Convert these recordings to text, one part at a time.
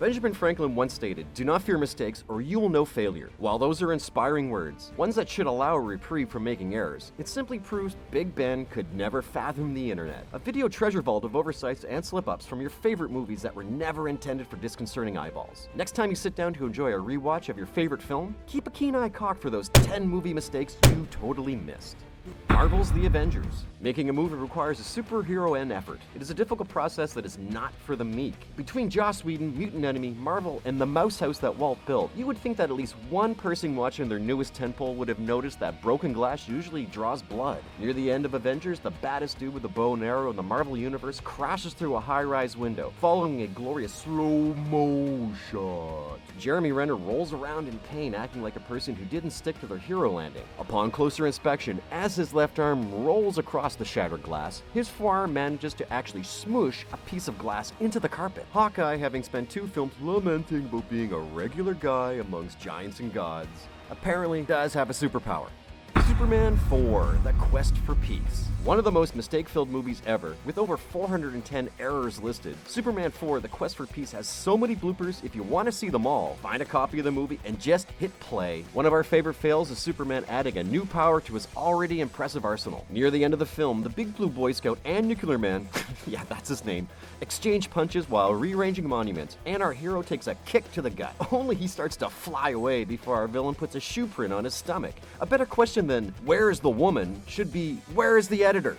Benjamin Franklin once stated, "Do not fear mistakes or you will know failure." While those are inspiring words, ones that should allow a reprieve from making errors, it simply proves Big Ben could never fathom the internet. A video treasure vault of oversights and slip-ups from your favorite movies that were never intended for disconcerting eyeballs. Next time you sit down to enjoy a rewatch of your favorite film, keep a keen eye cocked for those 10 movie mistakes you totally missed. Marvel's The Avengers. Making a movie requires a superhero-n effort. It is a difficult process that is not for the meek. Between Joss Whedon, Mutant Enemy, Marvel, and the mouse house that Walt built, you would think that at least one person watching their newest tentpole would have noticed that broken glass usually draws blood. Near the end of Avengers, the baddest dude with a bow and arrow in the Marvel Universe crashes through a high-rise window, following a glorious slow-mo shot. Jeremy Renner rolls around in pain, acting like a person who didn't stick to their hero landing. Upon closer inspection, as his left arm rolls across the shattered glass, his forearm manages to actually smoosh a piece of glass into the carpet. Hawkeye, having spent 2 films lamenting about being a regular guy amongst giants and gods, apparently does have a superpower. Superman 4, The Quest for Peace. One of the most mistake-filled movies ever, with over 410 errors listed, Superman 4, The Quest for Peace has so many bloopers. If you want to see them all, find a copy of the movie and just hit play. One of our favorite fails is Superman adding a new power to his already impressive arsenal. Near the end of the film, the Big Blue Boy Scout and Nuclear Man, yeah, that's his name, exchange punches while rearranging monuments, and our hero takes a kick to the gut. Only he starts to fly away before our villain puts a shoe print on his stomach. A better question than, "Where is the woman?" should be, "Where is the editor?"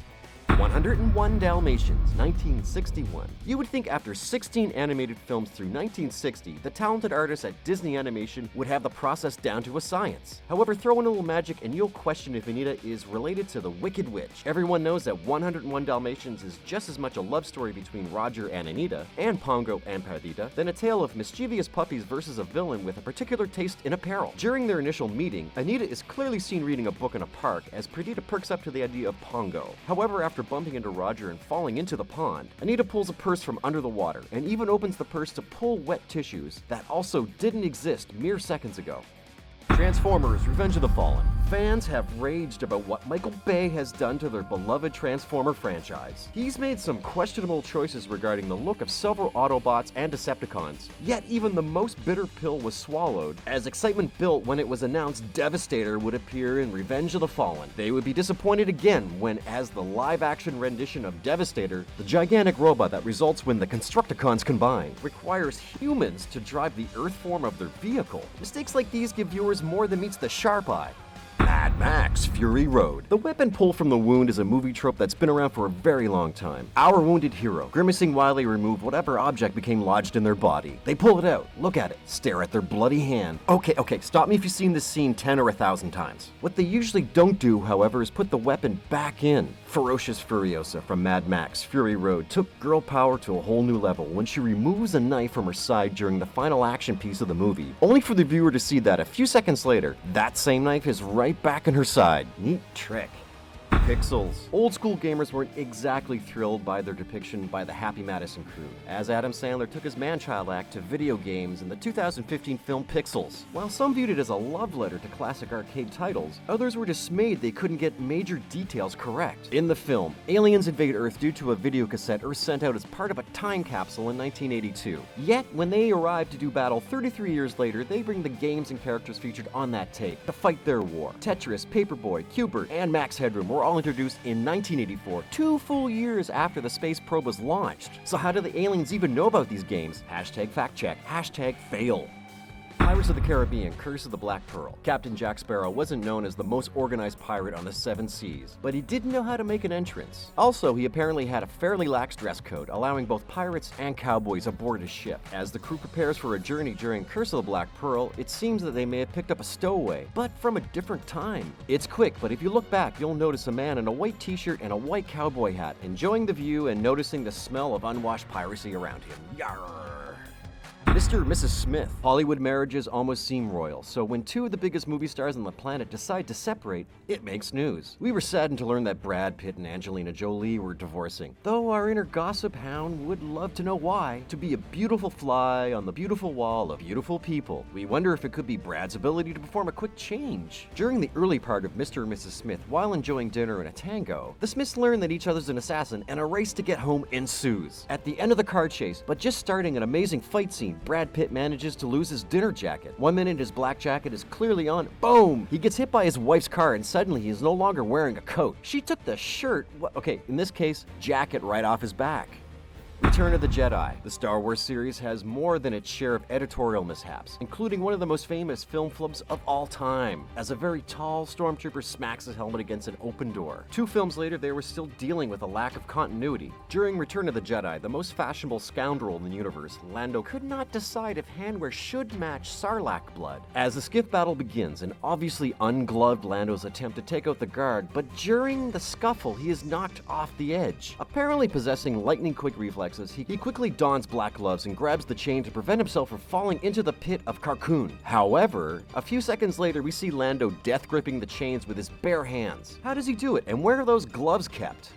101 Dalmatians, 1961. You would think after 16 animated films through 1960, the talented artists at Disney Animation would have the process down to a science. However, throw in a little magic and you'll question if Anita is related to the Wicked Witch. Everyone knows that 101 Dalmatians is just as much a love story between Roger and Anita, and Pongo and Perdita, than a tale of mischievous puppies versus a villain with a particular taste in apparel. During their initial meeting, Anita is clearly seen reading a book in a park as Perdita perks up to the idea of Pongo. However, after bumping into Roger and falling into the pond, Anita pulls a purse from under the water and even opens the purse to pull wet tissues that also didn't exist mere seconds ago. Transformers: Revenge of the Fallen. Fans have raged about what Michael Bay has done to their beloved Transformer franchise. He's made some questionable choices regarding the look of several Autobots and Decepticons, yet even the most bitter pill was swallowed as excitement built when it was announced Devastator would appear in Revenge of the Fallen. They would be disappointed again when, as the live-action rendition of Devastator, the gigantic robot that results when the Constructicons combine requires humans to drive the Earth form of their vehicle. Mistakes like these give viewers more than meets the sharp eye. Mad Max: Fury Road. The weapon pull from the wound is a movie trope that's been around for a very long time. Our wounded hero, grimacing while they remove whatever object became lodged in their body. They pull it out, look at it, stare at their bloody hand. Okay, stop me if you've seen this scene 10 or 1,000 times. What they usually don't do, however, is put the weapon back in. Ferocious Furiosa from Mad Max: Fury Road took girl power to a whole new level when she removes a knife from her side during the final action piece of the movie, only for the viewer to see that a few seconds later, that same knife is right back in her side. Neat trick. Pixels. Old school gamers weren't exactly thrilled by their depiction by the Happy Madison crew, as Adam Sandler took his man-child act to video games in the 2015 film Pixels. While some viewed it as a love letter to classic arcade titles, others were dismayed they couldn't get major details correct. In the film, aliens invade Earth due to a video cassette Earth sent out as part of a time capsule in 1982. Yet, when they arrive to do battle 33 years later, they bring the games and characters featured on that tape to fight their war. Tetris, Paperboy, Q*bert, and Max Headroom were all introduced in 1984, 2 full years after the space probe was launched. So how do the aliens even know about these games? Hashtag fact check, hashtag fail. Pirates of the Caribbean: Curse of the Black Pearl. Captain Jack Sparrow wasn't known as the most organized pirate on the 7 seas, but he did know how to make an entrance. Also, he apparently had a fairly lax dress code, allowing both pirates and cowboys aboard his ship. As the crew prepares for a journey during Curse of the Black Pearl, it seems that they may have picked up a stowaway, but from a different time. It's quick, but if you look back, you'll notice a man in a white t-shirt and a white cowboy hat, enjoying the view and noticing the smell of unwashed piracy around him. Yarr! Mr. and Mrs. Smith. Hollywood marriages almost seem royal, so when 2 of the biggest movie stars on the planet decide to separate, it makes news. We were saddened to learn that Brad Pitt and Angelina Jolie were divorcing, though our inner gossip hound would love to know why. To be a beautiful fly on the beautiful wall of beautiful people, we wonder if it could be Brad's ability to perform a quick change. During the early part of Mr. and Mrs. Smith, while enjoying dinner and a tango, the Smiths learn that each other's an assassin and a race to get home ensues. At the end of the car chase, but just starting an amazing fight scene, Brad Pitt manages to lose his dinner jacket. One minute his black jacket is clearly on. Boom! He gets hit by his wife's car and suddenly he is no longer wearing a coat. She took the shirt, okay, in this case, jacket right off his back. Return of the Jedi. The Star Wars series has more than its share of editorial mishaps, including one of the most famous film flubs of all time, as a very tall stormtrooper smacks his helmet against an open door. 2 films later, they were still dealing with a lack of continuity. During Return of the Jedi, the most fashionable scoundrel in the universe, Lando could not decide if handwear should match Sarlacc blood. As the skiff battle begins, an obviously ungloved Lando's attempt to take out the guard, but during the scuffle, he is knocked off the edge. Apparently possessing lightning-quick reflexes, he quickly dons black gloves and grabs the chain to prevent himself from falling into the pit of Carcoon. However, a few seconds later, we see Lando death-gripping the chains with his bare hands. How does he do it, and where are those gloves kept?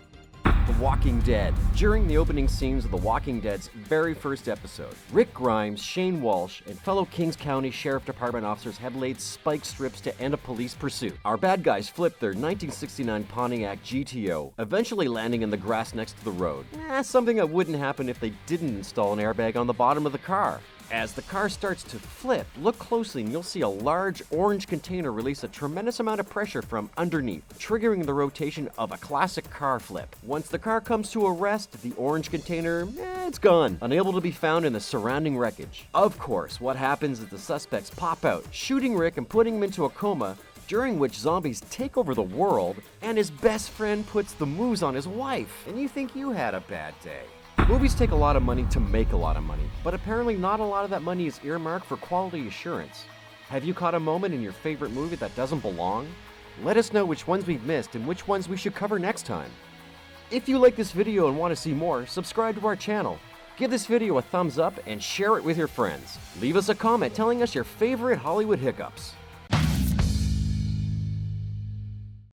The Walking Dead. During the opening scenes of The Walking Dead's very first episode, Rick Grimes, Shane Walsh, and fellow Kings County Sheriff Department officers have laid spike strips to end a police pursuit. Our bad guys flip their 1969 Pontiac GTO, eventually landing in the grass next to the road. Something that wouldn't happen if they didn't install an airbag on the bottom of the car. As the car starts to flip, look closely and you'll see a large orange container release a tremendous amount of pressure from underneath, triggering the rotation of a classic car flip. Once the car comes to a rest, the orange container, it's gone, unable to be found in the surrounding wreckage. Of course, what happens is the suspects pop out, shooting Rick and putting him into a coma, during which zombies take over the world, and his best friend puts the moves on his wife. And you think you had a bad day. Movies take a lot of money to make a lot of money, but apparently not a lot of that money is earmarked for quality assurance. Have you caught a moment in your favorite movie that doesn't belong? Let us know which ones we've missed and which ones we should cover next time. If you like this video and want to see more, subscribe to our channel. Give this video a thumbs up and share it with your friends. Leave us a comment telling us your favorite Hollywood hiccups.